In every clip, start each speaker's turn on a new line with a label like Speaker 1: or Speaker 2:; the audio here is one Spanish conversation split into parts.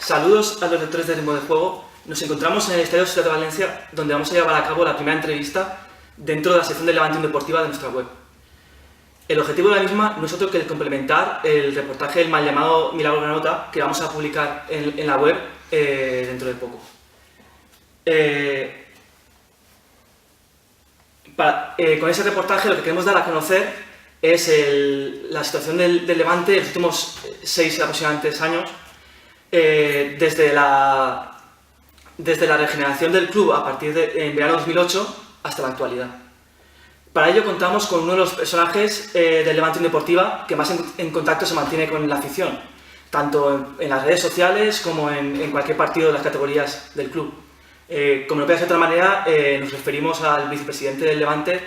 Speaker 1: Saludos a los lectores de Ritmo de Juego. Nos encontramos en el Estadio Ciudad de Valencia, donde vamos a llevar a cabo la primera entrevista dentro de la sección de Levante Deportiva de nuestra web. El objetivo de la misma no es otro que el complementar el reportaje del mal llamado Milagro Granota que vamos a publicar en la web dentro de poco. Con ese reportaje lo que queremos dar a conocer es la situación del Levante en los últimos 6 aproximadamente años, desde la regeneración del club a partir de en verano 2008 hasta la actualidad. Para ello contamos con uno de los personajes del Levante Deportiva que más en contacto se mantiene con la afición, tanto en las redes sociales como en cualquier partido de las categorías del club. Como no puede ser de otra manera, nos referimos al vicepresidente del Levante,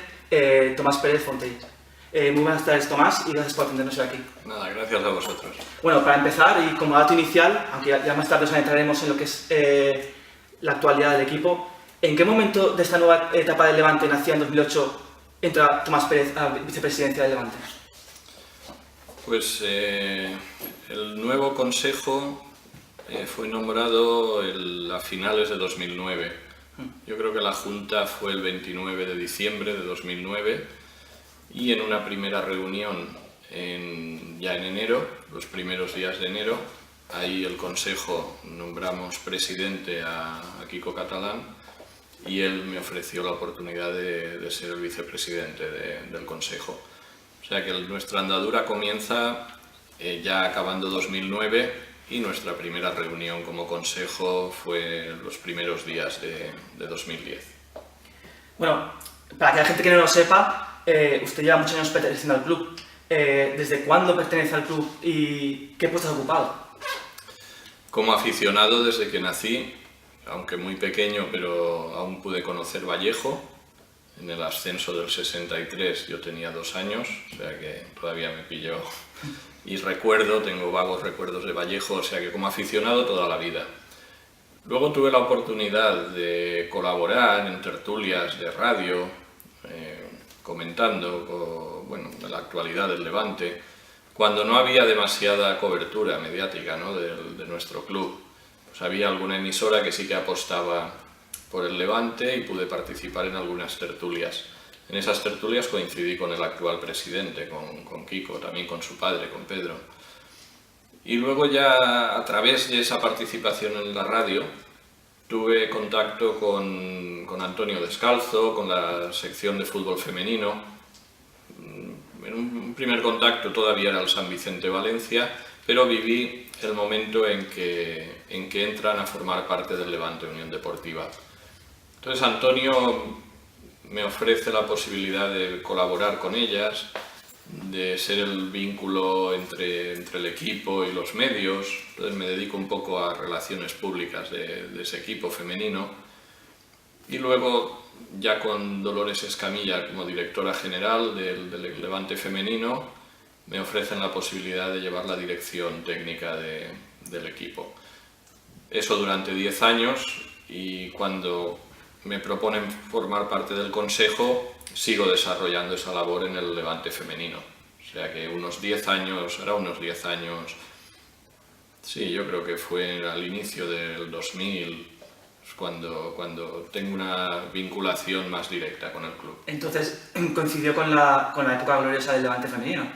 Speaker 1: Tomás Pérez Fontelles. Muy buenas tardes, Tomás, y gracias por atendernos hoy aquí.
Speaker 2: Nada, gracias a vosotros.
Speaker 1: Bueno, para empezar, y como dato inicial, aunque ya más tarde os entraremos en lo que es la actualidad del equipo, ¿en qué momento de esta nueva etapa del Levante, nacida en 2008, entra Tomás Pérez a vicepresidencia del Levante?
Speaker 2: Pues el nuevo consejo fue nombrado a finales de 2009. Yo creo que la junta fue el 29 de diciembre de 2009 y en una primera reunión ya en enero, los primeros días de enero, ahí el consejo nombramos presidente a Quico Catalán y él me ofreció la oportunidad de ser el vicepresidente del consejo. O sea que nuestra andadura comienza ya acabando 2009 y nuestra primera reunión como consejo fue los primeros días de 2010.
Speaker 1: Bueno, para que la gente que no lo sepa, usted lleva muchos años perteneciendo al club. ¿Desde cuándo pertenece al club y qué puesto ha ocupado?
Speaker 2: Como aficionado desde que nací, aunque muy pequeño, pero aún pude conocer Vallejo. En el ascenso del 63 yo tenía 2 años, o sea que todavía me pilló. Y tengo vagos recuerdos de Vallejo, o sea que como aficionado toda la vida. Luego tuve la oportunidad de colaborar en tertulias de radio, comentando de la actualidad del Levante, cuando no había demasiada cobertura mediática, ¿no?, de nuestro club. Pues había alguna emisora que sí que apostaba por el Levante y pude participar en algunas tertulias. En esas tertulias coincidí con el actual presidente, con Quico, también con su padre, con Pedro. Y luego ya a través de esa participación en la radio tuve contacto con Antonio Descalzo, con la sección de fútbol femenino. En un primer contacto todavía era el San Vicente Valencia, pero viví el momento en que entran a formar parte del Levante Unión Deportiva. Entonces Antonio me ofrece la posibilidad de colaborar con ellas, de ser el vínculo entre el equipo y los medios. Entonces me dedico un poco a relaciones públicas de ese equipo femenino. Y luego, ya con Dolores Escamilla como directora general del Levante Femenino, me ofrecen la posibilidad de llevar la dirección técnica del equipo. Eso durante 10 años, y cuando me proponen formar parte del consejo, sigo desarrollando esa labor en el Levante Femenino. O sea que unos 10 años, sí, yo creo que fue al inicio del 2000, cuando tengo una vinculación más directa con el club.
Speaker 1: Entonces coincidió con la época gloriosa del Levante Femenino,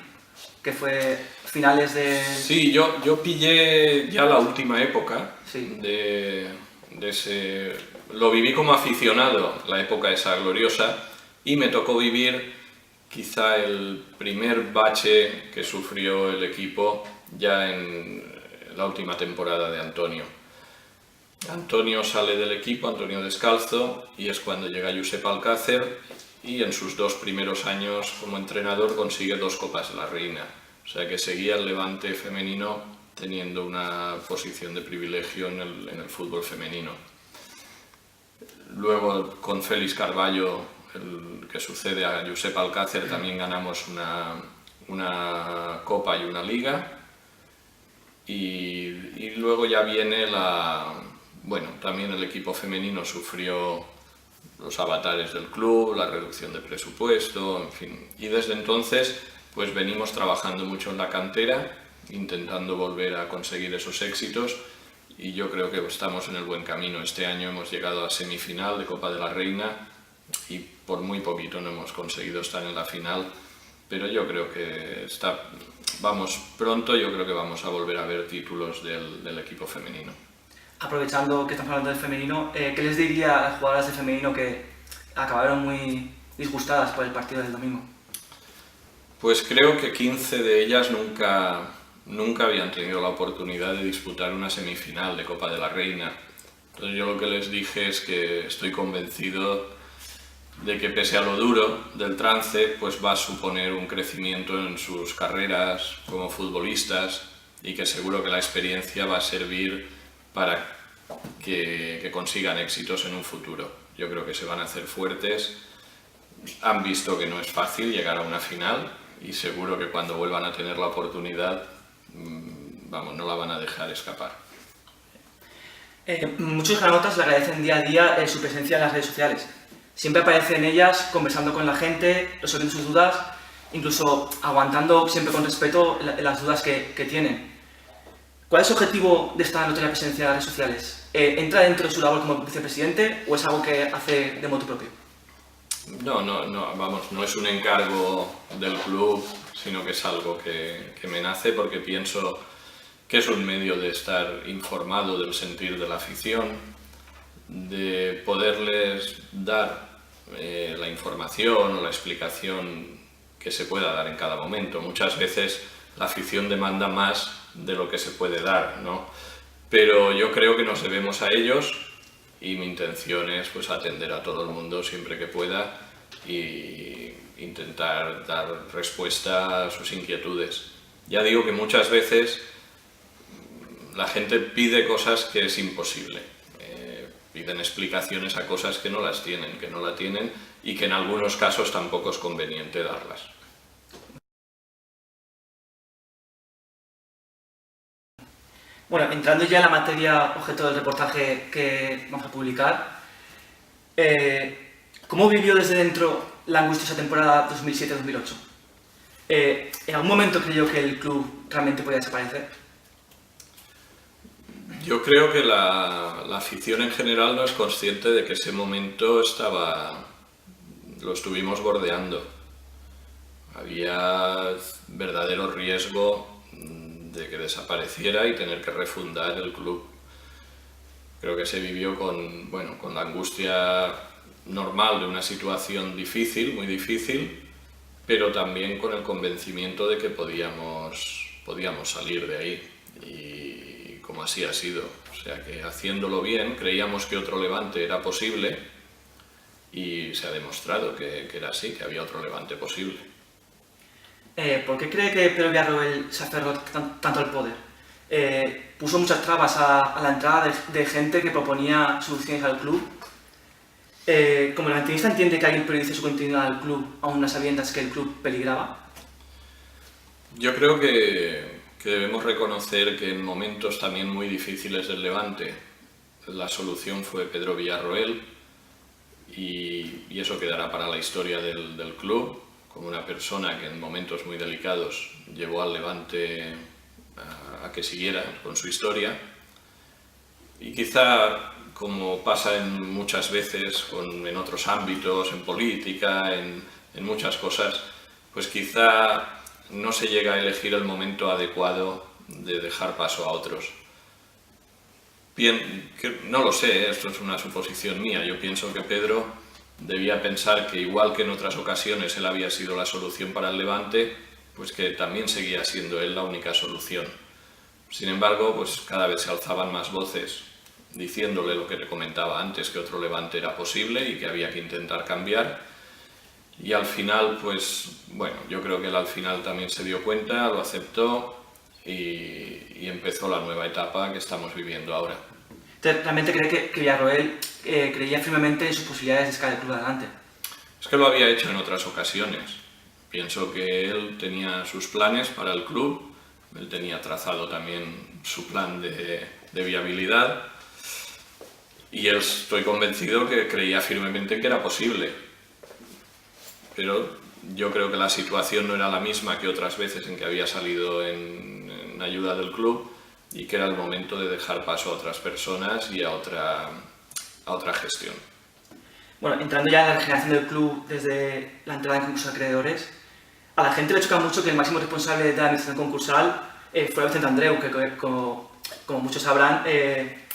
Speaker 1: que fue finales de...
Speaker 2: Sí, yo pillé ya la última época,
Speaker 1: sí,
Speaker 2: de ese... Lo viví como aficionado, la época esa gloriosa, y me tocó vivir quizá el primer bache que sufrió el equipo ya en la última temporada de Antonio. Antonio sale del equipo, Antonio Descalzo, y es cuando llega Josep Alcácer, y en sus 2 primeros años como entrenador consigue 2 Copas de la Reina. O sea que seguía el Levante femenino teniendo una posición de privilegio en el fútbol femenino. Luego con Félix Carballo, el que sucede a Josep Alcácer, también ganamos una Copa y una Liga. Y luego ya viene también el equipo femenino sufrió los avatares del club, la reducción de presupuesto, en fin. Y desde entonces pues venimos trabajando mucho en la cantera, intentando volver a conseguir esos éxitos, y yo creo que estamos en el buen camino. Este año hemos llegado a semifinal de Copa de la Reina y por muy poquito no hemos conseguido estar en la final, pero yo creo que vamos pronto, yo creo que vamos a volver a ver títulos del equipo femenino.
Speaker 1: Aprovechando que estamos hablando del femenino, ¿qué les diría a las jugadoras de femenino que acabaron muy disgustadas por el partido del domingo?
Speaker 2: Pues creo que 15 de ellas nunca habían tenido la oportunidad de disputar una semifinal de Copa de la Reina. Entonces yo lo que les dije es que estoy convencido de que pese a lo duro del trance, pues va a suponer un crecimiento en sus carreras como futbolistas y que seguro que la experiencia va a servir para que consigan éxitos en un futuro. Yo creo que se van a hacer fuertes, han visto que no es fácil llegar a una final y seguro que cuando vuelvan a tener la oportunidad, no la van a dejar escapar.
Speaker 1: Muchos granotas le agradecen día a día su presencia en las redes sociales. Siempre aparecen ellas conversando con la gente, resolviendo sus dudas, incluso aguantando siempre con respeto las dudas que tienen. ¿Cuál es el objetivo de esta notoria presencia en las redes sociales? ¿Entra dentro de su labor como vicepresidente o es algo que hace de motu propio?
Speaker 2: No es un encargo del club, sino que es algo que me nace porque pienso que es un medio de estar informado del sentir de la afición, de poderles dar la información o la explicación que se pueda dar en cada momento. Muchas veces la afición demanda más de lo que se puede dar, ¿no? Pero yo creo que nos debemos a ellos y mi intención es pues atender a todo el mundo siempre que pueda y intentar dar respuesta a sus inquietudes. Ya digo que muchas veces la gente pide cosas que es imposible. Piden explicaciones a cosas que no las tienen, que no la tienen y que en algunos casos tampoco es conveniente darlas.
Speaker 1: Bueno, entrando ya en la materia objeto del reportaje que vamos a publicar, ¿cómo vivió desde dentro la angustiosa temporada 2007-2008? ¿En algún momento creyó que el club realmente podía desaparecer?
Speaker 2: Yo creo que la afición en general no es consciente de que ese momento lo estuvimos bordeando. Había verdadero riesgo de que desapareciera y tener que refundar el club. Creo que se vivió con la angustia normal de una situación difícil, muy difícil, pero también con el convencimiento de que podíamos salir de ahí. Y como así ha sido. O sea que haciéndolo bien, creíamos que otro Levante era posible y se ha demostrado que era así, que había otro Levante posible.
Speaker 1: ¿Por qué cree que Pedro Villarroel se aferró tanto al poder? Puso muchas trabas a la entrada de gente que proponía soluciones al club. ¿Como el levantinista entiende que alguien priorice su continuidad al club aún a sabiendas que el club peligraba?
Speaker 2: Yo creo que debemos reconocer que en momentos también muy difíciles del Levante la solución fue Pedro Villarroel y eso quedará para la historia del club como una persona que en momentos muy delicados llevó al Levante a que siguiera con su historia y quizá como pasa muchas veces en otros ámbitos, en política, en muchas cosas, pues quizá no se llega a elegir el momento adecuado de dejar paso a otros. Bien, no lo sé, esto es una suposición mía. Yo pienso que Pedro debía pensar que igual que en otras ocasiones él había sido la solución para el Levante, pues que también seguía siendo él la única solución. Sin embargo, pues cada vez se alzaban más voces diciéndole lo que le comentaba antes, que otro Levante era posible y que había que intentar cambiar. Y al final, yo creo que él al final también se dio cuenta, lo aceptó y empezó la nueva etapa que estamos viviendo ahora.
Speaker 1: ¿Realmente cree que Villarroel creía firmemente en sus posibilidades de sacar el club adelante?
Speaker 2: Es que lo había hecho en otras ocasiones. Pienso que él tenía sus planes para el club, él tenía trazado también su plan de viabilidad y él estoy convencido que creía firmemente que era posible. Pero yo creo que la situación no era la misma que otras veces en que había salido en ayuda del club y que era el momento de dejar paso a otras personas y a otra gestión.
Speaker 1: Bueno, entrando ya en la regeneración del club desde la entrada en concurso de acreedores, a la gente le choca mucho que el máximo responsable de la administración concursal fue Vicente Andreu, que como muchos sabrán,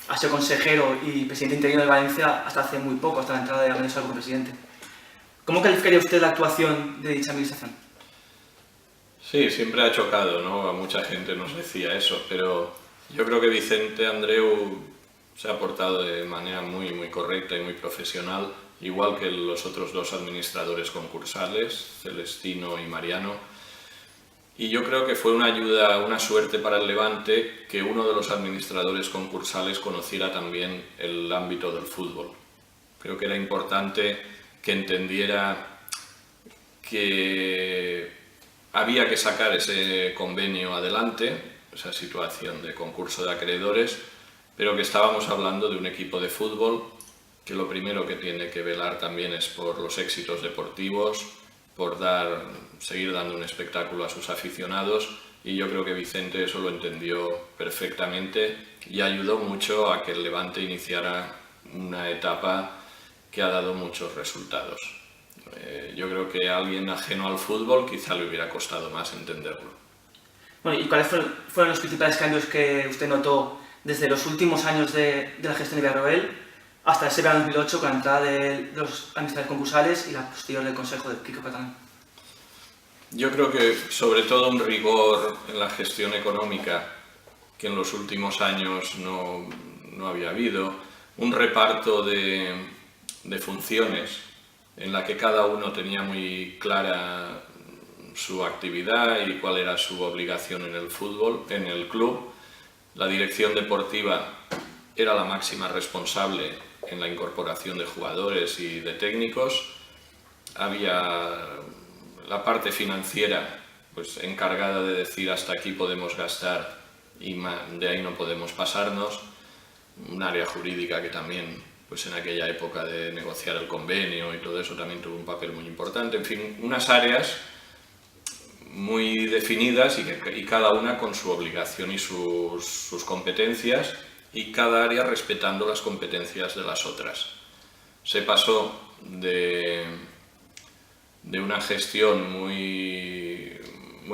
Speaker 1: ha sido consejero y presidente interino de Valencia hasta hace muy poco, hasta la entrada de Alonso como presidente. ¿Cómo calificaría usted la actuación de dicha administración?
Speaker 2: Sí, siempre ha chocado, ¿no? A mucha gente nos decía eso, pero yo creo que Vicente Andreu se ha portado de manera muy, muy correcta y muy profesional, igual que los otros dos administradores concursales, Celestino y Mariano. Y yo creo que fue una ayuda, una suerte para el Levante que uno de los administradores concursales conociera también el ámbito del fútbol. Creo que era importante que entendiera que había que sacar ese convenio adelante, esa situación de concurso de acreedores, pero que estábamos hablando de un equipo de fútbol que lo primero que tiene que velar también es por los éxitos deportivos, por seguir dando un espectáculo a sus aficionados, y yo creo que Vicente eso lo entendió perfectamente y ayudó mucho a que el Levante iniciara una etapa que ha dado muchos resultados. Yo creo que a alguien ajeno al fútbol quizá le hubiera costado más entenderlo.
Speaker 1: Bueno, ¿y cuáles fueron los principales cambios que usted notó desde los últimos años de la gestión de Villarroel hasta ese verano 2008 con la entrada de los administradores concursales y la posterior del consejo de Quico Catalán?
Speaker 2: Yo creo que sobre todo un rigor en la gestión económica que en los últimos años no había habido, un reparto de funciones en la que cada uno tenía muy clara su actividad y cuál era su obligación en el fútbol, en el club. La dirección deportiva era la máxima responsable en la incorporación de jugadores y de técnicos. Había la parte financiera, pues encargada de decir hasta aquí podemos gastar y de ahí no podemos pasarnos. Un área jurídica que también, pues en aquella época de negociar el convenio y todo eso también tuvo un papel muy importante. En fin, unas áreas muy definidas y cada una con su obligación y sus competencias, y cada área respetando las competencias de las otras. Se pasó de una gestión muy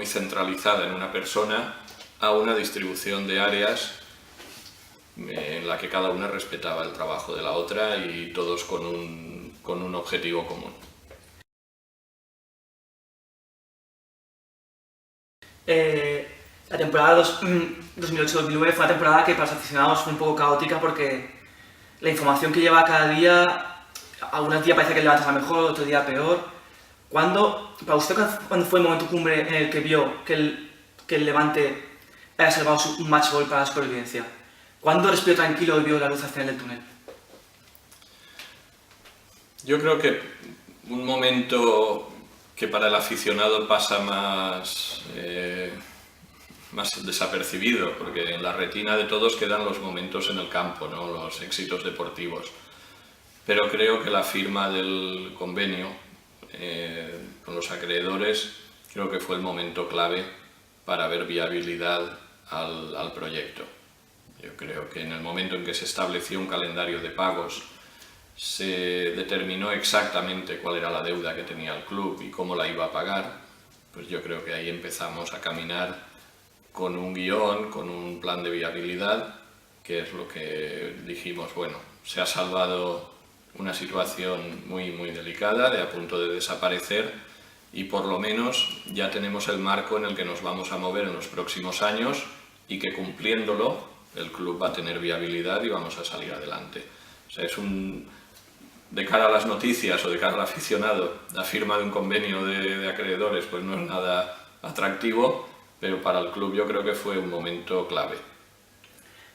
Speaker 2: centralizada en una persona a una distribución de áreas en la que cada una respetaba el trabajo de la otra y todos con un objetivo común.
Speaker 1: La temporada 2008-2009 fue una temporada que para los aficionados fue un poco caótica porque la información que lleva cada día, algunos días parece que el Levante está mejor, otro día peor. Para usted, ¿cuándo fue el momento cumbre en el que vio que el Levante había salvado un match ball para la supervivencia? ¿Cuándo respiró tranquilo y vio la luz al final del túnel?
Speaker 2: Yo creo que un momento que para el aficionado pasa más desapercibido, porque en la retina de todos quedan los momentos en el campo, ¿no? Los éxitos deportivos. Pero creo que la firma del convenio con los acreedores creo que fue el momento clave para ver viabilidad al proyecto. Yo creo que en el momento en que se estableció un calendario de pagos, se determinó exactamente cuál era la deuda que tenía el club y cómo la iba a pagar, pues yo creo que ahí empezamos a caminar con un guión, con un plan de viabilidad, que es lo que dijimos, bueno, se ha salvado una situación muy, muy delicada, a punto de desaparecer, y por lo menos ya tenemos el marco en el que nos vamos a mover en los próximos años y que cumpliéndolo el club va a tener viabilidad y vamos a salir adelante. O sea, de cara a las noticias o de cara al aficionado, la firma de un convenio de acreedores pues no es nada atractivo, pero para el club yo creo que fue un momento clave.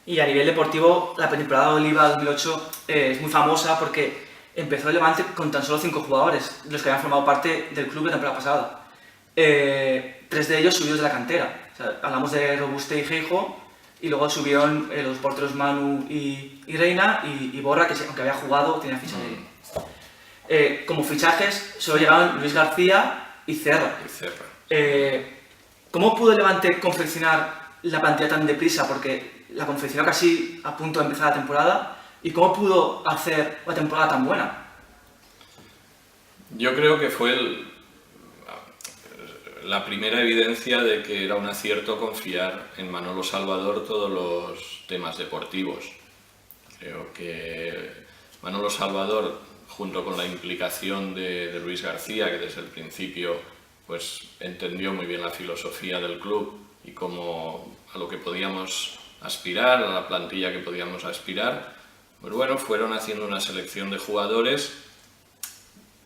Speaker 1: Y a nivel deportivo, la temporada de Oliva 2008 es muy famosa porque empezó el Levante con tan solo 5 jugadores, los que habían formado parte del club la temporada pasada. 3 de ellos subidos de la cantera. O sea, hablamos de Robuste y Geijo, y luego subieron los porteros Manu y Reina, y Borra, que aunque había jugado, tenía ficha de... como fichajes solo llegaron Luis García y Cerra. ¿Cómo pudo el Levante confeccionar la plantilla tan deprisa? Porque la confeccionó casi a punto de empezar la temporada. ¿Y cómo pudo hacer una temporada tan buena?
Speaker 2: Yo creo que fue la primera evidencia de que era un acierto confiar en Manolo Salvador todos los temas deportivos. Creo que Manolo Salvador, junto con la implicación de Luis García, que desde el principio pues entendió muy bien la filosofía del club y a lo que podíamos aspirar, a la plantilla que podíamos aspirar, pues bueno, fueron haciendo una selección de jugadores,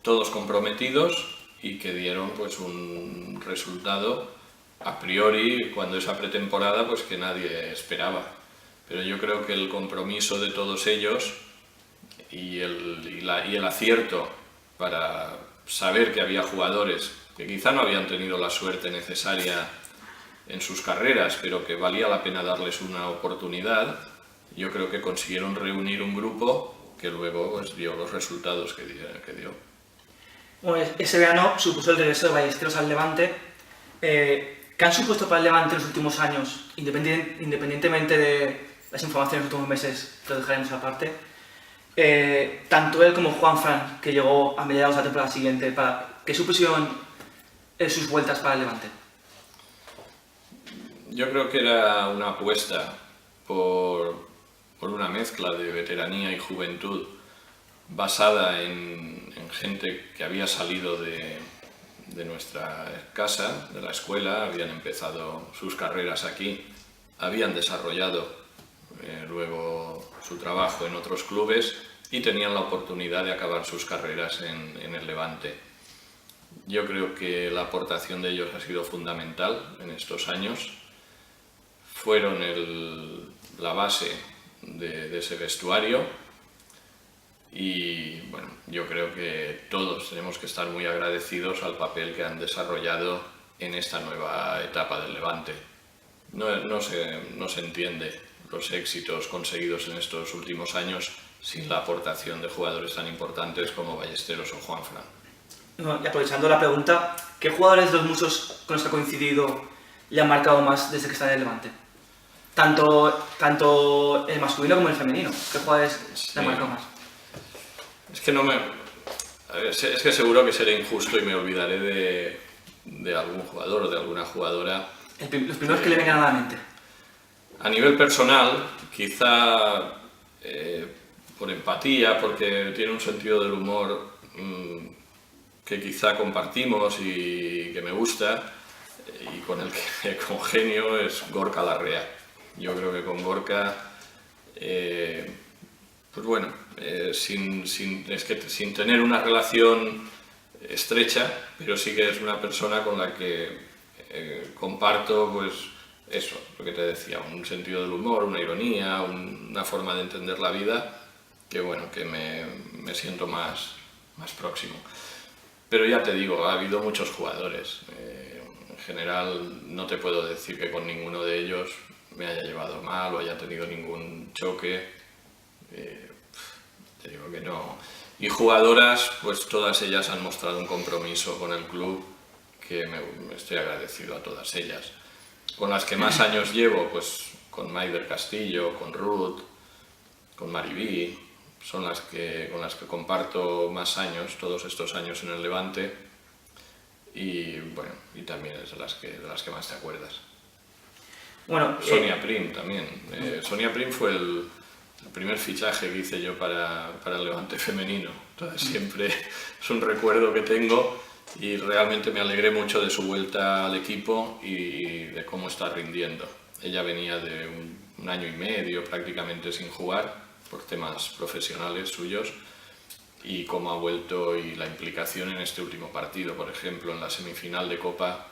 Speaker 2: todos comprometidos y que dieron pues un resultado a priori cuando esa pretemporada pues que nadie esperaba. Pero yo creo que el compromiso de todos ellos y el acierto para saber que había jugadores que quizá no habían tenido la suerte necesaria en sus carreras, pero que valía la pena darles una oportunidad, yo creo que consiguieron reunir un grupo que luego pues, dio los resultados que dio.
Speaker 1: Bueno, ese verano supuso el regreso de Ballesteros al Levante. ¿Qué han supuesto para el Levante en los últimos años? Independientemente de las informaciones de los últimos meses, que lo dejaremos aparte. Tanto él como Juanfran, que llegó a mediados de la temporada siguiente, ¿qué supusieron sus vueltas para el Levante?
Speaker 2: Yo creo que era una apuesta por una mezcla de veteranía y juventud basada en gente que había salido de nuestra casa, de la escuela, habían empezado sus carreras aquí, habían desarrollado luego su trabajo en otros clubes y tenían la oportunidad de acabar sus carreras en el Levante. Yo creo que la aportación de ellos ha sido fundamental en estos años. Fueron la base de ese vestuario y bueno, yo creo que todos tenemos que estar muy agradecidos al papel que han desarrollado en esta nueva etapa del Levante. No se entiende los éxitos conseguidos en estos últimos años sin la aportación de jugadores tan importantes como Ballesteros o Juanfran.
Speaker 1: Y aprovechando la pregunta, ¿qué jugadores de los muchos con los que ha coincidido le han marcado más desde que está en el Levante? Tanto el masculino como el femenino. ¿Qué jugadores le han marcado más?
Speaker 2: Es que es que seguro que seré injusto y me olvidaré de algún jugador o de alguna jugadora.
Speaker 1: Los primeros que le vengan a la mente.
Speaker 2: A nivel personal, quizá por empatía, porque tiene un sentido del humor que quizá compartimos y que me gusta, y con el que congenio, es Gorka Larrea. Yo creo que con Gorka, pues bueno, sin tener una relación estrecha, pero sí que es una persona con la que comparto, pues eso, lo que te decía, un sentido del humor, una ironía, una forma de entender la vida, que bueno, que me siento más próximo. Pero ya te digo, ha habido muchos jugadores. En general, no te puedo decir que con ninguno de ellos me haya llevado mal o haya tenido ningún choque. Te digo que no. Y jugadoras, pues todas ellas han mostrado un compromiso con el club que me estoy agradecido a todas ellas. Con las que más años llevo, pues con Maider Castillo, con Ruth, con Maribí, son con las que comparto más años, todos estos años en el Levante, y bueno, y también es de las que más te acuerdas.
Speaker 1: Bueno,
Speaker 2: Sonia Prim también. Sonia Prim fue el primer fichaje que hice yo para el Levante femenino. Entonces siempre es un recuerdo que tengo y realmente me alegré mucho de su vuelta al equipo y de cómo está rindiendo. Ella venía de un año y medio prácticamente sin jugar por temas profesionales suyos y cómo ha vuelto y la implicación en este último partido, por ejemplo, en la semifinal de Copa,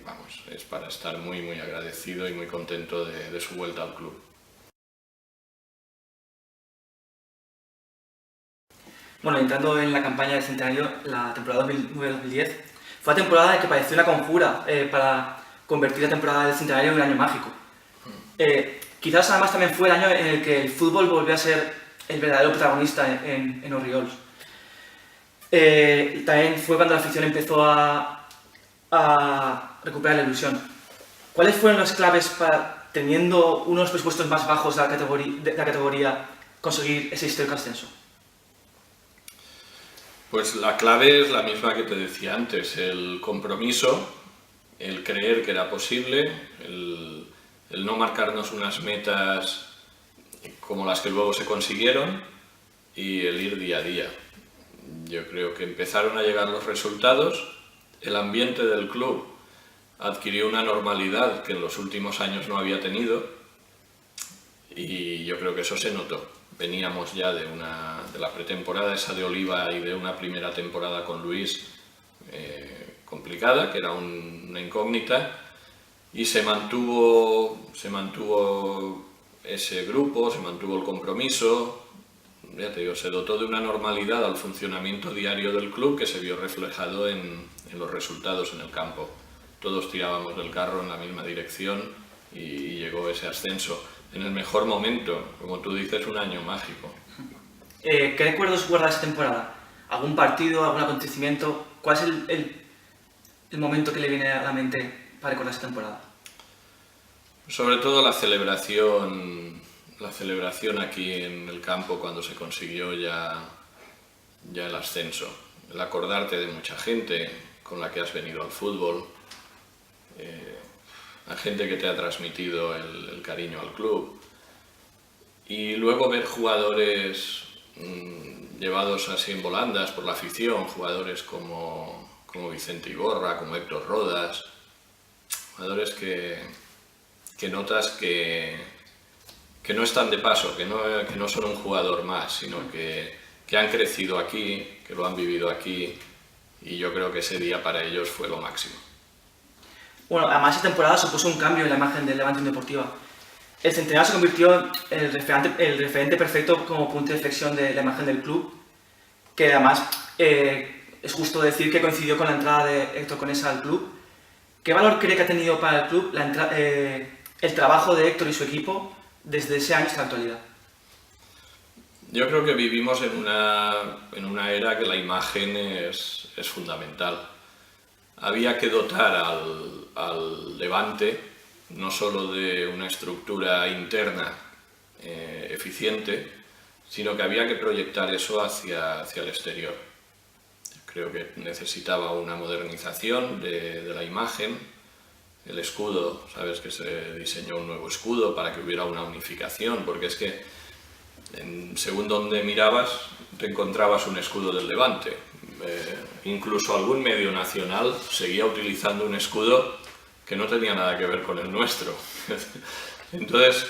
Speaker 2: vamos, es para estar muy agradecido y muy contento de su vuelta al club.
Speaker 1: Bueno, entrando en la campaña del centenario, la temporada 2009-2010, fue la temporada en que pareció una conjura para convertir la temporada del centenario en un año mágico. Quizás además también fue el año en el que el fútbol volvió a ser el verdadero protagonista en Orriols. También fue cuando la afición empezó a recuperar la ilusión. ¿Cuáles fueron las claves para, teniendo unos presupuestos más bajos de la categoría, conseguir ese histórico ascenso?
Speaker 2: Pues la clave es la misma que te decía antes, el compromiso, el creer que era posible, el no marcarnos unas metas como las que luego se consiguieron y el ir día a día. Yo creo que empezaron a llegar los resultados, el ambiente del club adquirió una normalidad que en los últimos años no había tenido y yo creo que eso se notó. Veníamos ya de la pretemporada esa de Oliva y de una primera temporada con Luis complicada, que era una incógnita, y se mantuvo ese grupo, se mantuvo el compromiso. Ya te digo, se dotó de una normalidad al funcionamiento diario del club que se vio reflejado en los resultados en el campo. Todos tirábamos del carro en la misma dirección y llegó ese ascenso en el mejor momento, como tú dices, un año mágico.
Speaker 1: ¿Qué recuerdos guardas de esa temporada? ¿Algún partido, algún acontecimiento? ¿Cuál es el momento que le viene a la mente para recordar esa temporada?
Speaker 2: Sobre todo la celebración aquí en el campo cuando se consiguió ya el ascenso. El acordarte de mucha gente con la que has venido al fútbol, la gente que te ha transmitido el cariño al club. Y luego ver jugadores llevados así en volandas por la afición, jugadores como Vicente Iborra, como Héctor Rodas, jugadores que notas que no están de paso, que no son un jugador más, sino que han crecido aquí, que lo han vivido aquí, y yo creo que ese día para ellos fue lo máximo.
Speaker 1: Bueno, además esa temporada supuso un cambio en la imagen del Levante Unión Deportiva. El centenario se convirtió en el referente perfecto como punto de inflexión de la imagen del club, que además es justo decir que coincidió con la entrada de Héctor Conesa al club. ¿Qué valor cree que ha tenido para el club el trabajo de Héctor y su equipo desde ese año hasta la actualidad?
Speaker 2: Yo creo que vivimos en una era que la imagen es fundamental. Había que dotar al Levante no solo de una estructura interna eficiente, sino que había que proyectar eso hacia el exterior. Creo que necesitaba una modernización de la imagen. El escudo, sabes que se diseñó un nuevo escudo para que hubiera una unificación, porque es que según donde mirabas te encontrabas un escudo del Levante. Incluso algún medio nacional seguía utilizando un escudo que no tenía nada que ver con el nuestro. Entonces,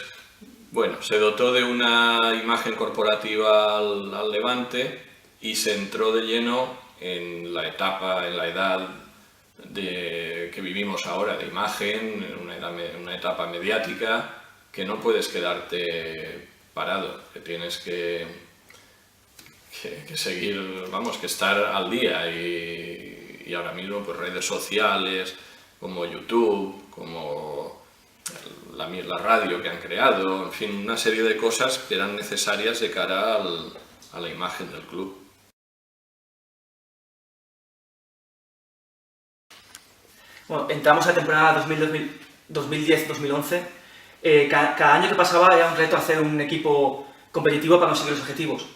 Speaker 2: bueno, se dotó de una imagen corporativa al Levante y se entró de lleno en la edad que vivimos ahora, de imagen, una etapa mediática, que no puedes quedarte parado, que tienes que seguir, que estar al día y ahora mismo pues redes sociales como YouTube, como la radio que han creado, en fin, una serie de cosas que eran necesarias de cara a la imagen del club.
Speaker 1: Bueno, entramos a la temporada 2010-2011. Cada año que pasaba era un reto hacer un equipo competitivo para conseguir los objetivos,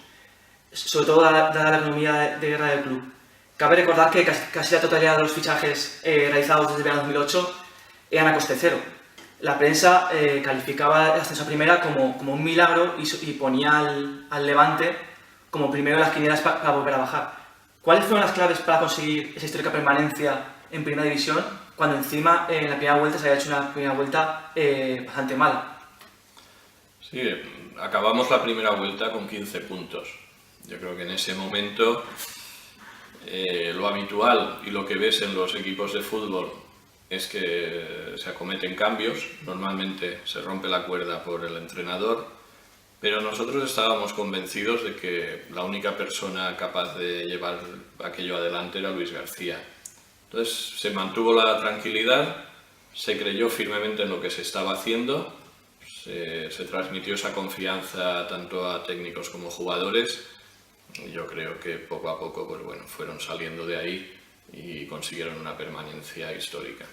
Speaker 1: sobre todo dada la economía de guerra del club. Cabe recordar que casi la totalidad de los fichajes realizados desde el verano 2008 eran a coste cero. La prensa calificaba el ascenso a primera como un milagro y ponía al Levante como primero en las quinielas para volver a bajar. ¿Cuáles fueron las claves para conseguir esa histórica permanencia en primera división, cuando encima en la primera vuelta se había hecho una primera vuelta bastante mala?
Speaker 2: Sí, acabamos la primera vuelta con 15 puntos. Yo creo que en ese momento lo habitual y lo que ves en los equipos de fútbol es que se acometen cambios. Normalmente se rompe la cuerda por el entrenador, pero nosotros estábamos convencidos de que la única persona capaz de llevar aquello adelante era Luis García. Entonces se mantuvo la tranquilidad, se creyó firmemente en lo que se estaba haciendo, se transmitió esa confianza tanto a técnicos como jugadores. Yo creo que poco a poco fueron saliendo de ahí y consiguieron una permanencia histórica.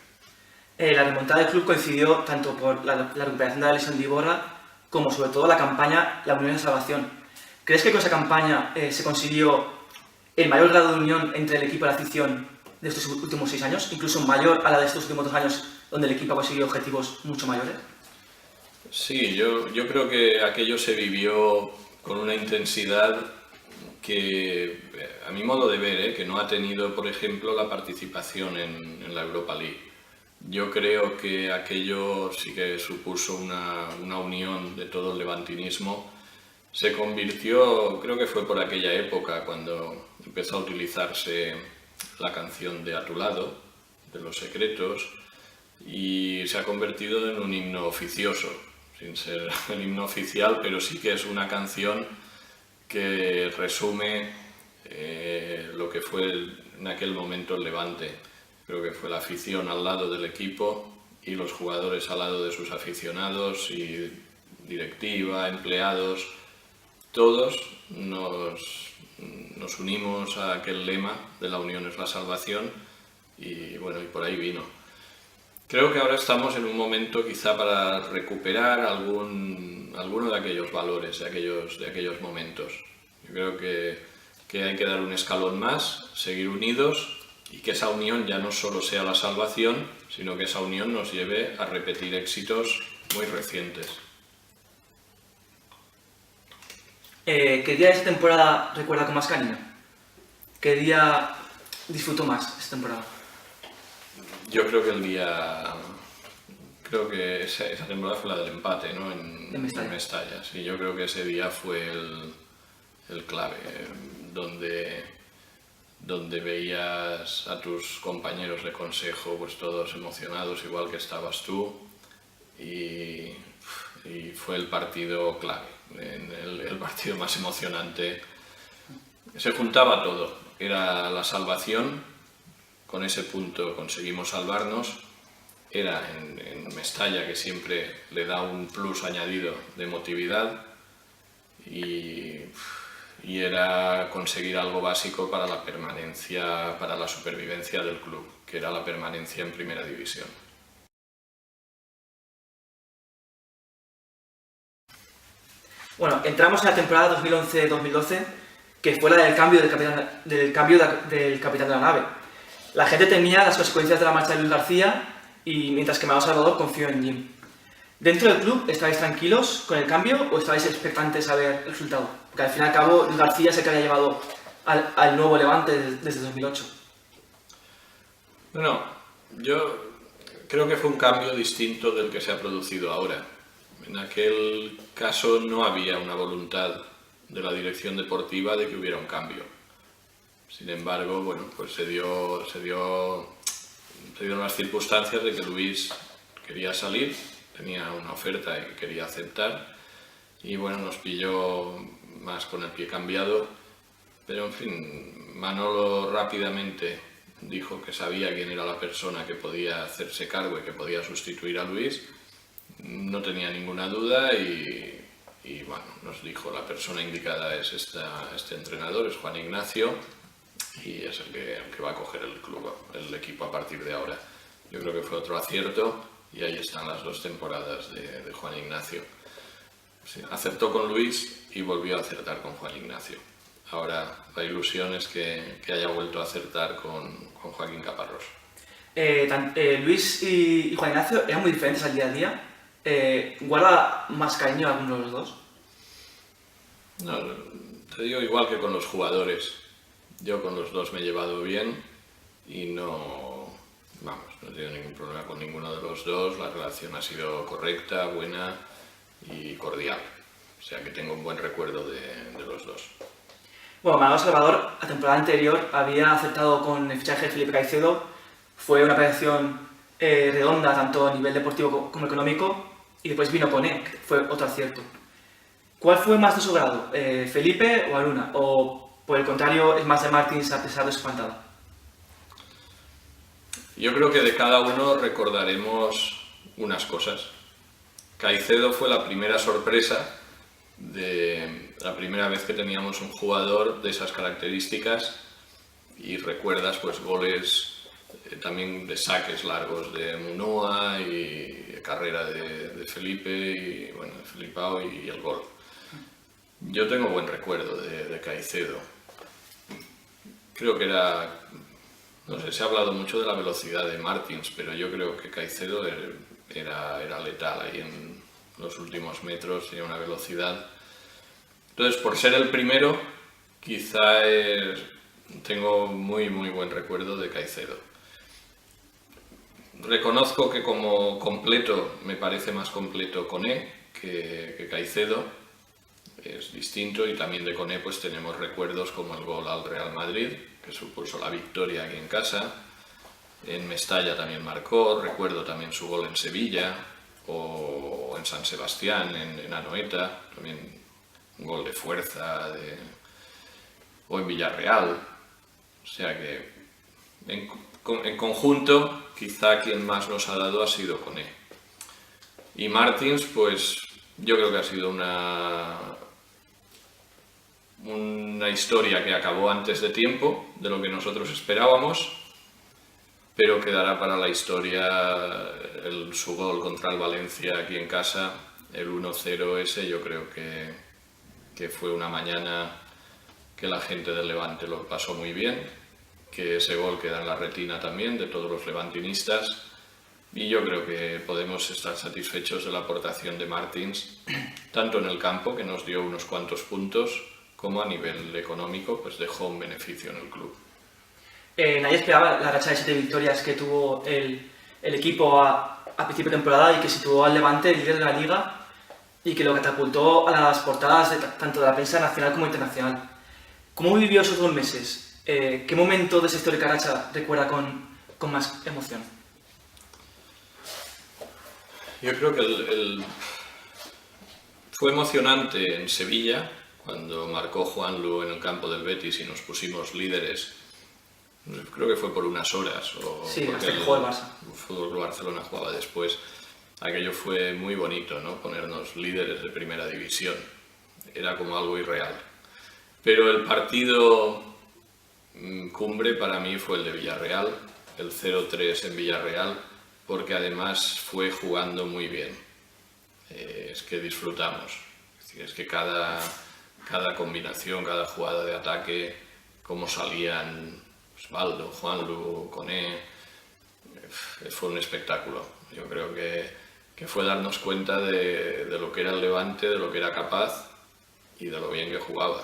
Speaker 1: La remontada del club coincidió tanto por la recuperación de la lesión de Iborra como sobre todo la campaña La Unión es la Salvación. ¿Crees que con esa campaña se consiguió el mayor grado de unión entre el equipo y la afición de estos últimos 6 años, incluso mayor a la de estos últimos 2 años, donde el equipo ha conseguido objetivos mucho mayores?
Speaker 2: Sí, yo creo que aquello se vivió con una intensidad que, a mi modo de ver, que no ha tenido, por ejemplo, la participación en la Europa League. Yo creo que aquello sí que supuso una unión de todo el levantinismo. Se convirtió, creo que fue por aquella época cuando empezó a utilizarse la canción de A tu lado, de Los Secretos, y se ha convertido en un himno oficioso, sin ser el himno oficial, pero sí que es una canción que resume lo que fue en aquel momento el Levante. Creo que fue la afición al lado del equipo y los jugadores al lado de sus aficionados y directiva, empleados. Todos nos unimos a aquel lema de la unión es la salvación y bueno, y por ahí vino. Creo que ahora estamos en un momento quizá para recuperar alguno de aquellos valores, de aquellos momentos. Yo creo que hay que dar un escalón más, seguir unidos y que esa unión ya no solo sea la salvación, sino que esa unión nos lleve a repetir éxitos muy recientes.
Speaker 1: ¿Qué día de esta temporada recuerda con más cariño? ¿Qué día disfrutó más esta temporada?
Speaker 2: Yo creo que esa temporada fue la del empate, ¿no? En Mestalla. Sí, yo creo que ese día fue el clave, donde veías a tus compañeros de consejo pues todos emocionados, igual que estabas tú, y fue el partido clave, el partido más emocionante. Se juntaba todo, era la salvación, con ese punto conseguimos salvarnos, era en Mestalla, que siempre le da un plus añadido de emotividad, y era conseguir algo básico para la permanencia, para la supervivencia del club, que era la permanencia en Primera División.
Speaker 1: Bueno, entramos en la temporada 2011-2012, que fue la del cambio del capitán de la nave. La gente temía las consecuencias de la marcha de Luis García, y mientras que Manolo Salvador confió en Jim. ¿Dentro del club estabais tranquilos con el cambio o estabais expectantes a ver el resultado? Porque al fin y al cabo Luis García se que había llevado al nuevo Levante desde 2008.
Speaker 2: Bueno, yo creo que fue un cambio distinto del que se ha producido ahora. En aquel caso no había una voluntad de la dirección deportiva de que hubiera un cambio. Sin embargo, bueno, pues se dieron las circunstancias de que Luis quería salir, tenía una oferta y quería aceptar, y bueno, nos pilló más con el pie cambiado, pero en fin, Manolo rápidamente dijo que sabía quién era la persona que podía hacerse cargo y que podía sustituir a Luis, no tenía ninguna duda y bueno, nos dijo la persona indicada es este entrenador, es Juan Ignacio, y es el que va a coger el club, el equipo a partir de ahora. Yo creo que fue otro acierto y ahí están las 2 temporadas de Juan Ignacio. Sí, acertó con Luis y volvió a acertar con Juan Ignacio. Ahora la ilusión es que haya vuelto a acertar con Joaquín Caparrós.
Speaker 1: Luis y Juan Ignacio eran muy diferentes al día a día. ¿Guarda más cariño a alguno de los dos?
Speaker 2: No, te digo igual que con los jugadores. Yo con los dos me he llevado bien y no he tenido ningún problema con ninguno de los dos. La relación ha sido correcta, buena y cordial. O sea que tengo un buen recuerdo de los dos.
Speaker 1: Bueno, Manolo Salvador, la temporada anterior, había aceptado con el fichaje de Felipe Caicedo. Fue una operación redonda, tanto a nivel deportivo como económico, y después vino Koné, que fue otro acierto. ¿Cuál fue más de su grado, Felipe o Aruna? ¿O por el contrario es más de Martins a pesar de su pantada?
Speaker 2: Yo creo que de cada uno recordaremos unas cosas. Caicedo fue la primera sorpresa, de la primera vez que teníamos un jugador de esas características, y recuerdas pues goles también de saques largos de Munua y carrera de Felipe y bueno, de Felipao y el gol. Yo tengo buen recuerdo de Caicedo. Creo que era, no sé, se ha hablado mucho de la velocidad de Martins, pero yo creo que Caicedo era letal ahí en los últimos metros, tenía una velocidad. Entonces, por ser el primero, quizá tengo muy buen recuerdo de Caicedo. Reconozco que como completo me parece más completo Koné que Caicedo, es distinto, y también de Koné pues tenemos recuerdos como el gol al Real Madrid, que supuso la victoria aquí en casa. En Mestalla también marcó, recuerdo también su gol en Sevilla o en San Sebastián, en Anoeta, también un gol de fuerza, o en Villarreal. O sea que en conjunto quizá quien más nos ha dado ha sido Koné. Y Martins, pues yo creo que ha sido una historia que acabó antes de tiempo, de lo que nosotros esperábamos, pero quedará para la historia su gol contra el Valencia aquí en casa, el 1-0 ese. Yo creo que fue una mañana que la gente del Levante lo pasó muy bien, que ese gol queda en la retina también de todos los levantinistas, y yo creo que podemos estar satisfechos de la aportación de Martins, tanto en el campo, que nos dio unos cuantos puntos, como a nivel económico, pues dejó un beneficio en el club.
Speaker 1: Nadie esperaba la racha de 7 victorias que tuvo el equipo a principio de temporada y que situó al Levante líder de la Liga y que lo catapultó a las portadas tanto de la prensa nacional como internacional. ¿Cómo vivió esos 2 meses? ¿Qué momento de esa histórica racha recuerda con más emoción?
Speaker 2: Yo creo que fue emocionante en Sevilla, cuando marcó Juanlu en el campo del Betis y nos pusimos líderes. Creo que fue por unas horas.
Speaker 1: Sí, hasta que jugó el Barça.
Speaker 2: El Fútbol Club Barcelona jugaba después. Aquello fue muy bonito, ¿no? Ponernos líderes de primera división. Era como algo irreal. Pero el partido cumbre para mí fue el de Villarreal, el 0-3 en Villarreal, porque además fue jugando muy bien. Es que disfrutamos. Es que cada combinación, cada jugada de ataque, cómo salían Osvaldo, Juanlu, Koné, fue un espectáculo. Yo creo que fue darnos cuenta de lo que era el Levante, de lo que era capaz y de lo bien que jugaba.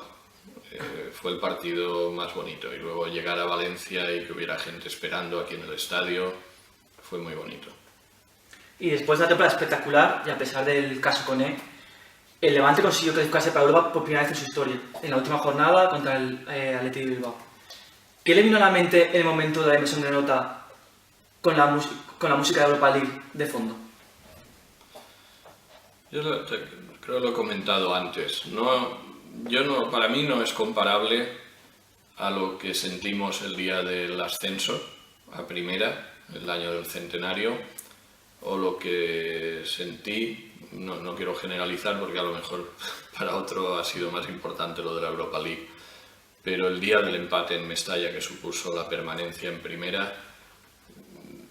Speaker 2: Fue el partido más bonito, y luego llegar a Valencia y que hubiera gente esperando aquí en el estadio fue muy bonito. Y
Speaker 1: después de una temporada espectacular, y a pesar del caso Koné, el Levante consiguió clasificarse para Europa por primera vez en su historia, en la última jornada contra el Athletic de Bilbao. ¿Qué le vino a la mente en el momento de la emisión de nota con la música de Europa League de fondo?
Speaker 2: Yo creo que lo he comentado antes. Para mí no es comparable a lo que sentimos el día del ascenso a primera, el año del centenario, o lo que sentí, no quiero generalizar porque a lo mejor para otro ha sido más importante lo de la Europa League, pero el día del empate en Mestalla, que supuso la permanencia en primera,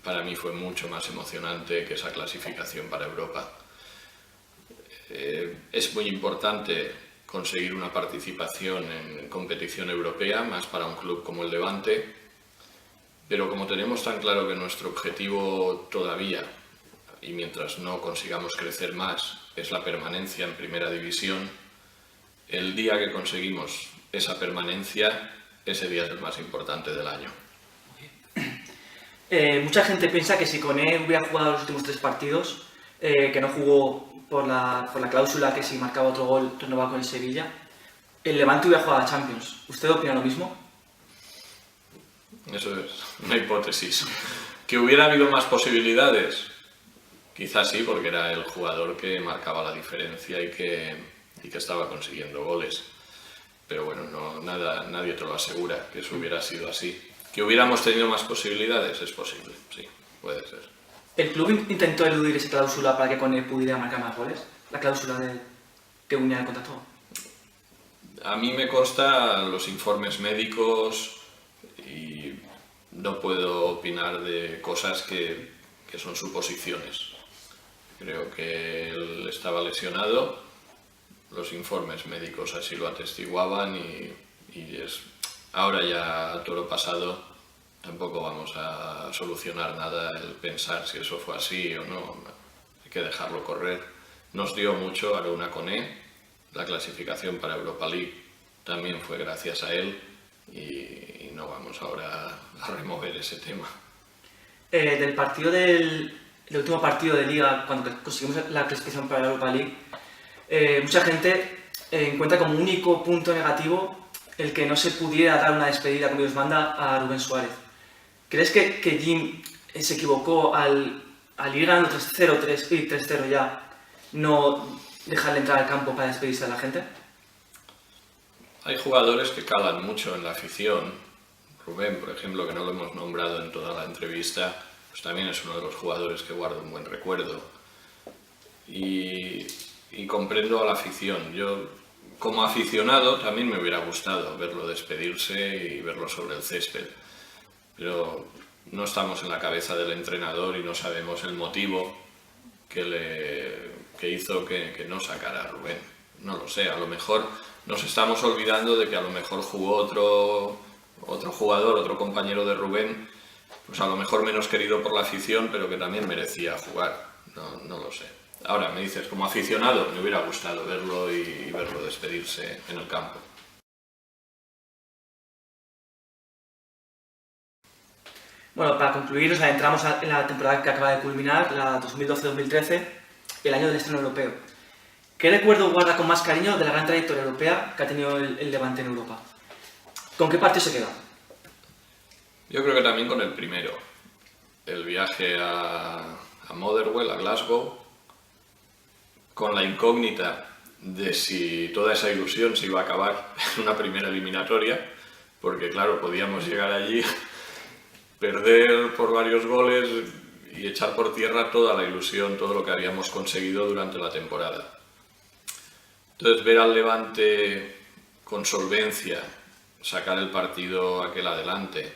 Speaker 2: para mí fue mucho más emocionante que esa clasificación para Europa. Es muy importante conseguir una participación en competición europea, más para un club como el Levante, pero como tenemos tan claro que nuestro objetivo todavía, y mientras no consigamos crecer más, es la permanencia en primera división, el día que conseguimos esa permanencia, ese día es el más importante del año.
Speaker 1: Mucha gente piensa que si Koné hubiera jugado los últimos 3 partidos, que no jugó por la cláusula que si marcaba otro gol renovaba con el Sevilla, el Levante hubiera jugado a Champions. ¿Usted opina lo mismo?
Speaker 2: Eso es una hipótesis. ¿Que hubiera habido más posibilidades? Quizás sí, porque era el jugador que marcaba la diferencia y que estaba consiguiendo goles. Pero bueno, nadie te lo asegura que eso hubiera sido así. ¿Que hubiéramos tenido más posibilidades? Es posible, sí, puede ser.
Speaker 1: ¿El club intentó eludir esa cláusula para que Koné pudiera marcar más goles? La cláusula que unía el contrato.
Speaker 2: A mí me consta los informes médicos y no puedo opinar de cosas que son suposiciones. Creo que él estaba lesionado, los informes médicos así lo atestiguaban y ahora ya a toro pasado tampoco vamos a solucionar nada el pensar si eso fue así o no, hay que dejarlo correr. Nos dio mucho Arona Koné, la clasificación para Europa League también fue gracias a él y no vamos ahora a remover ese tema.
Speaker 1: Del partido del último partido de Liga, cuando conseguimos la clasificación para la Europa League, mucha gente encuentra como único punto negativo el que no se pudiera dar una despedida como Dios manda a Rubén Suárez. ¿Crees que Jim se equivocó al ir ganando 3-0 y 3-0 ya, no dejarle entrar al campo para despedirse de la gente?
Speaker 2: Hay jugadores que calan mucho en la afición. Rubén, por ejemplo, que no lo hemos nombrado en toda la entrevista, pues también es uno de los jugadores que guardo un buen recuerdo. Y comprendo a la afición. Yo, como aficionado, también me hubiera gustado verlo despedirse y verlo sobre el césped. Pero no estamos en la cabeza del entrenador y no sabemos el motivo que hizo que no sacara a Rubén. No lo sé, a lo mejor nos estamos olvidando de que a lo mejor jugó otro jugador, otro compañero de Rubén, pues a lo mejor menos querido por la afición, pero que también merecía jugar. No lo sé. Ahora me dices, como aficionado, me hubiera gustado verlo y verlo despedirse en el campo.
Speaker 1: Bueno, para concluir, entramos en la temporada que acaba de culminar, la 2012-2013, el año del estreno europeo. ¿Qué recuerdo guarda con más cariño de la gran trayectoria europea que ha tenido el Levante en Europa? ¿Con qué partido se queda?
Speaker 2: Yo creo que también con el primero. El viaje a Motherwell, a Glasgow, con la incógnita de si toda esa ilusión se iba a acabar en una primera eliminatoria, porque claro, podíamos llegar allí, perder por varios goles y echar por tierra toda la ilusión, todo lo que habíamos conseguido durante la temporada. Entonces, ver al Levante con solvencia, sacar el partido aquel adelante,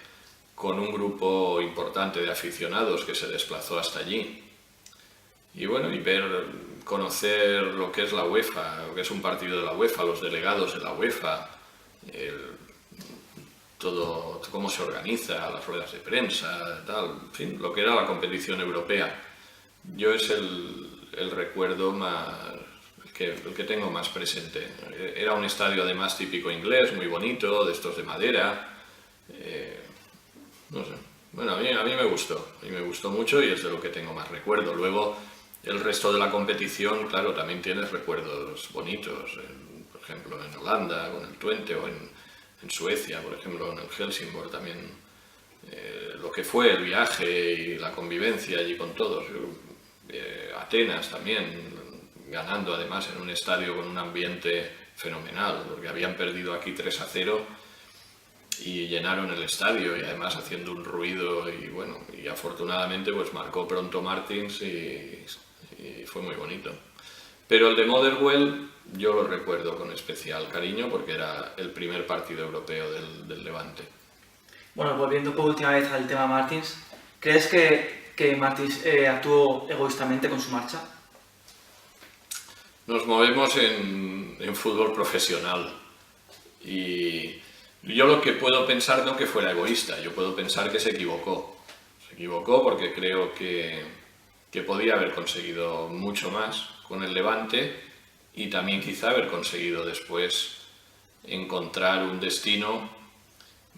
Speaker 2: con un grupo importante de aficionados que se desplazó hasta allí, y bueno, y conocer lo que es la UEFA, lo que es un partido de la UEFA, los delegados de la UEFA, todo cómo se organiza, las ruedas de prensa, tal, en fin, lo que era la competición europea. Yo es el recuerdo el que tengo más presente. Era un estadio además típico inglés, muy bonito, de estos de madera. No sé. Bueno, a mí me gustó mucho y es de lo que tengo más recuerdo. Luego, el resto de la competición, claro, también tienes recuerdos bonitos. Por ejemplo, en Holanda, con el Twente, o en Suecia, por ejemplo, en el Helsingborg también. Lo que fue el viaje y la convivencia allí con todos. Atenas también, ganando además en un estadio con un ambiente fenomenal, porque habían perdido aquí 3-0 y llenaron el estadio y además haciendo un ruido y bueno, y afortunadamente pues marcó pronto Martins y fue muy bonito. Pero el de Motherwell yo lo recuerdo con especial cariño porque era el primer partido europeo del Levante.
Speaker 1: Bueno, volviendo por última vez al tema Martins, ¿crees que Martins actuó egoístamente con su marcha?
Speaker 2: Nos movemos en fútbol profesional y yo lo que puedo pensar no que fuera egoísta, yo puedo pensar que se equivocó. Se equivocó porque creo que podía haber conseguido mucho más con el Levante y también quizá haber conseguido después encontrar un destino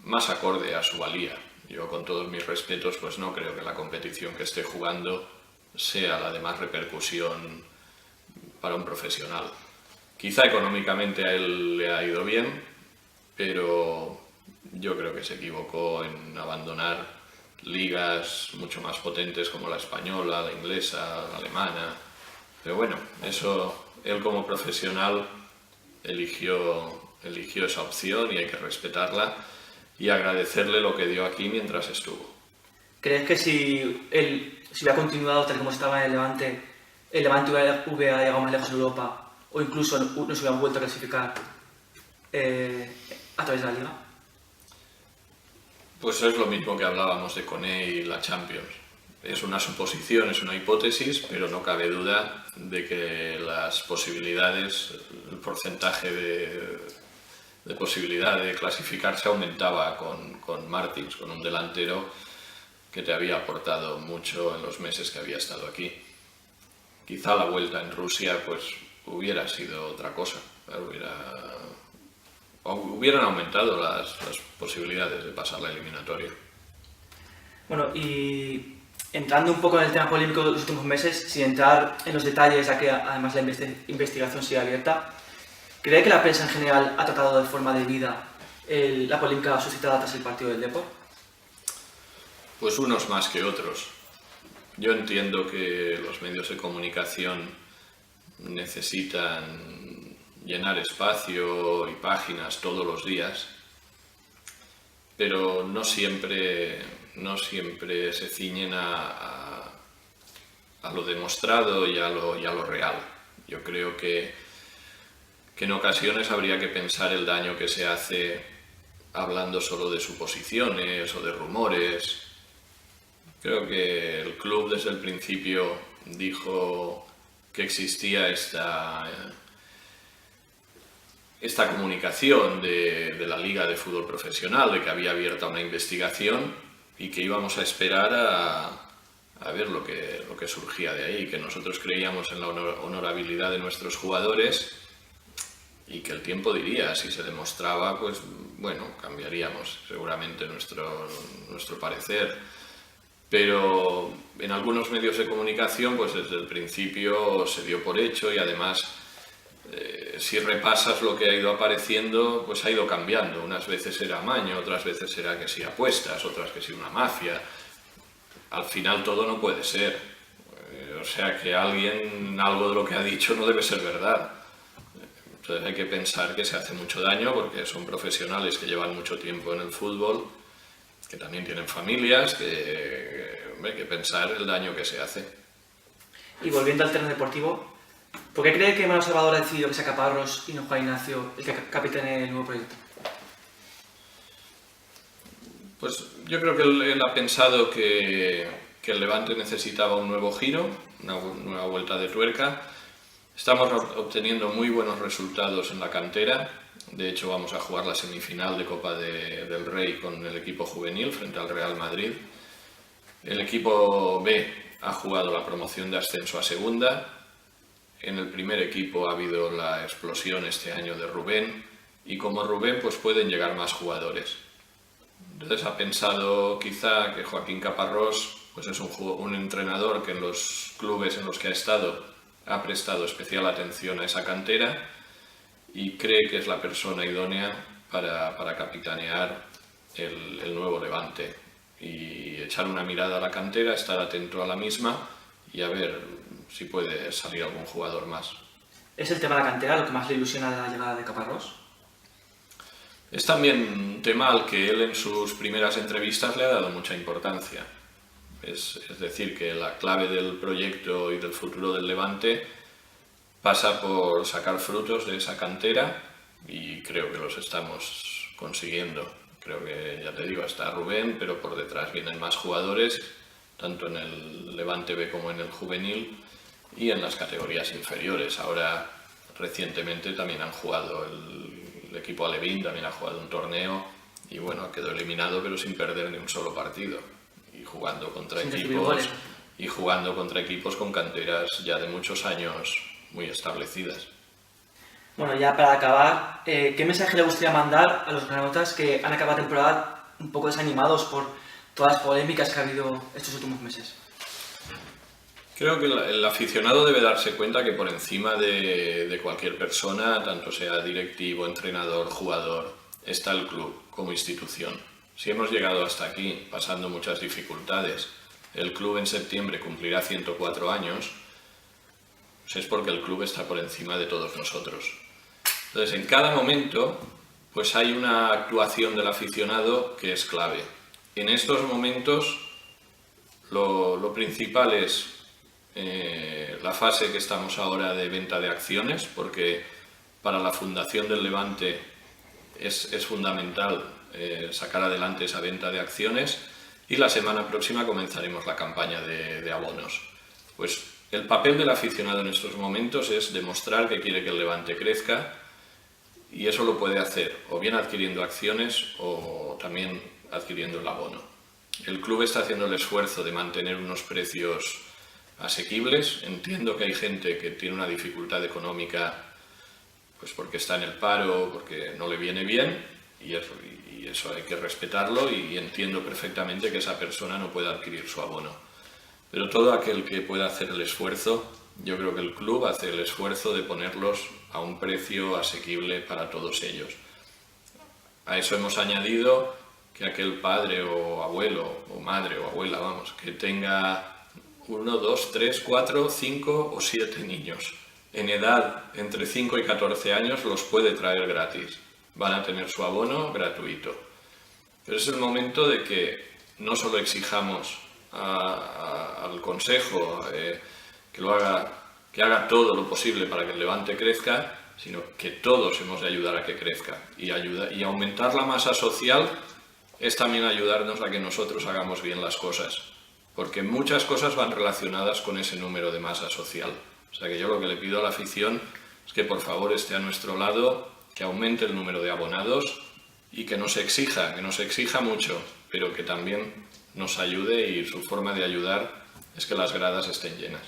Speaker 2: más acorde a su valía. Yo, con todos mis respetos, pues no creo que la competición que esté jugando sea la de más repercusión para un profesional. Quizá económicamente a él le ha ido bien, pero yo creo que se equivocó en abandonar ligas mucho más potentes como la española, la inglesa, la alemana. Pero bueno, eso él como profesional eligió esa opción y hay que respetarla y agradecerle lo que dio aquí mientras estuvo.
Speaker 1: ¿Crees que si hubiera continuado tal como estaba en el Levante hubiera llegado más lejos en Europa o incluso no se hubieran vuelto a clasificar a través de la Liga?
Speaker 2: Pues es lo mismo que hablábamos de Koné y la Champions. Es una suposición, es una hipótesis, pero no cabe duda de que las posibilidades, el porcentaje de posibilidad de clasificarse aumentaba con Martins, con un delantero que te había aportado mucho en los meses que había estado aquí. Quizá la vuelta en Rusia pues hubiera sido otra cosa, hubieran aumentado las posibilidades de pasar la eliminatoria.
Speaker 1: Bueno, y entrando un poco en el tema polémico de los últimos meses, sin entrar en los detalles, ya que además la investigación sigue abierta, ¿cree que la prensa en general ha tratado de forma debida la polémica suscitada tras el partido del Depor?
Speaker 2: Pues unos más que otros. Yo entiendo que los medios de comunicación necesitan llenar espacio y páginas todos los días, pero no siempre se ciñen a lo demostrado y a lo real. Yo creo que en ocasiones habría que pensar el daño que se hace hablando solo de suposiciones o de rumores. Creo que el club desde el principio dijo que existía esta comunicación de la Liga de Fútbol Profesional, de que había abierta una investigación y que íbamos a esperar a ver lo que surgía de ahí, que nosotros creíamos en la honorabilidad de nuestros jugadores y que el tiempo diría, si se demostraba, pues bueno, cambiaríamos seguramente nuestro parecer. Pero en algunos medios de comunicación, pues desde el principio se dio por hecho y además, si repasas lo que ha ido apareciendo, pues ha ido cambiando. Unas veces era amaño, otras veces era que sí apuestas, otras que sí una mafia. Al final todo no puede ser. O sea que algo de lo que ha dicho no debe ser verdad. Entonces hay que pensar que se hace mucho daño porque son profesionales que llevan mucho tiempo en el fútbol, que también tienen familias, que hay que pensar el daño que se hace.
Speaker 1: Y volviendo al terreno deportivo, ¿por qué cree que Manolo Salvador ha decidido que sea Caparrós y no Juan Ignacio el que capitane el nuevo proyecto?
Speaker 2: Pues yo creo que él ha pensado que el Levante necesitaba un nuevo giro, una nueva vuelta de tuerca. Estamos obteniendo muy buenos resultados en la cantera. De hecho, vamos a jugar la semifinal de Copa del Rey con el equipo juvenil frente al Real Madrid. El equipo B ha jugado la promoción de ascenso a segunda. En el primer equipo ha habido la explosión este año de Rubén y como Rubén pues pueden llegar más jugadores. Entonces ha pensado quizá que Joaquín Caparrós pues es un entrenador que en los clubes en los que ha estado ha prestado especial atención a esa cantera y cree que es la persona idónea para capitanear el nuevo Levante y echar una mirada a la cantera, estar atento a la misma y a ver si puede salir algún jugador más.
Speaker 1: ¿Es el tema de la cantera lo que más le ilusiona de la llegada de Caparrós?
Speaker 2: Es también un tema al que él en sus primeras entrevistas le ha dado mucha importancia. Es decir, que la clave del proyecto y del futuro del Levante pasa por sacar frutos de esa cantera y creo que los estamos consiguiendo. Creo que, ya te digo, está Rubén, pero por detrás vienen más jugadores, tanto en el Levante B como en el juvenil y en las categorías inferiores. Ahora, recientemente también han jugado el equipo alevín, también ha jugado un torneo y bueno, quedó eliminado pero sin perder ni un solo partido. Y jugando contra equipos con canteras ya de muchos años muy establecidas.
Speaker 1: Bueno, ya para acabar, ¿qué mensaje le gustaría mandar a los granotas que han acabado la temporada un poco desanimados por todas las polémicas que ha habido estos últimos meses?
Speaker 2: Creo que el aficionado debe darse cuenta que por encima de cualquier persona, tanto sea directivo, entrenador, jugador, está el club como institución. Si hemos llegado hasta aquí pasando muchas dificultades, el club en septiembre cumplirá 104 años, pues es porque el club está por encima de todos nosotros. Entonces, en cada momento, pues hay una actuación del aficionado que es clave. En estos momentos, lo principal es la fase que estamos ahora de venta de acciones, porque para la fundación del Levante es fundamental sacar adelante esa venta de acciones y la semana próxima comenzaremos la campaña de abonos. Pues el papel del aficionado en estos momentos es demostrar que quiere que el Levante crezca y eso lo puede hacer o bien adquiriendo acciones o también adquiriendo el abono. El club está haciendo el esfuerzo de mantener unos precios asequibles. Entiendo que hay gente que tiene una dificultad económica pues porque está en el paro, porque no le viene bien y eso hay que respetarlo y entiendo perfectamente que esa persona no pueda adquirir su abono. Pero todo aquel que pueda hacer el esfuerzo, yo creo que el club hace el esfuerzo de ponerlos a un precio asequible para todos ellos. A eso hemos añadido que aquel padre o abuelo, o madre o abuela, vamos, que tenga 1, 2, 3, 4, 5 o 7 niños en edad entre 5 y 14 años los puede traer gratis. Van a tener su abono gratuito. Pero es el momento de que no solo exijamos al Consejo que haga todo lo posible para que el Levante crezca, sino que todos hemos de ayudar a que crezca. Y aumentar la masa social es también ayudarnos a que nosotros hagamos bien las cosas, porque muchas cosas van relacionadas con ese número de masa social. O sea que yo lo que le pido a la afición es que por favor esté a nuestro lado, que aumente el número de abonados y que nos exija mucho, pero que también nos ayude, y su forma de ayudar es que las gradas estén llenas.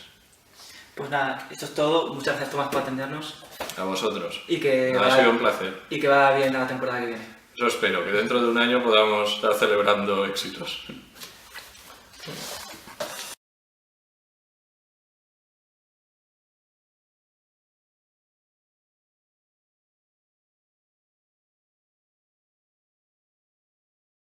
Speaker 1: Pues nada, esto es todo. Muchas gracias, Tomás, por atendernos.
Speaker 2: A vosotros.
Speaker 1: Ha
Speaker 2: sido un placer.
Speaker 1: Y que vaya bien la temporada que viene.
Speaker 2: Yo espero que dentro de un año podamos estar celebrando éxitos.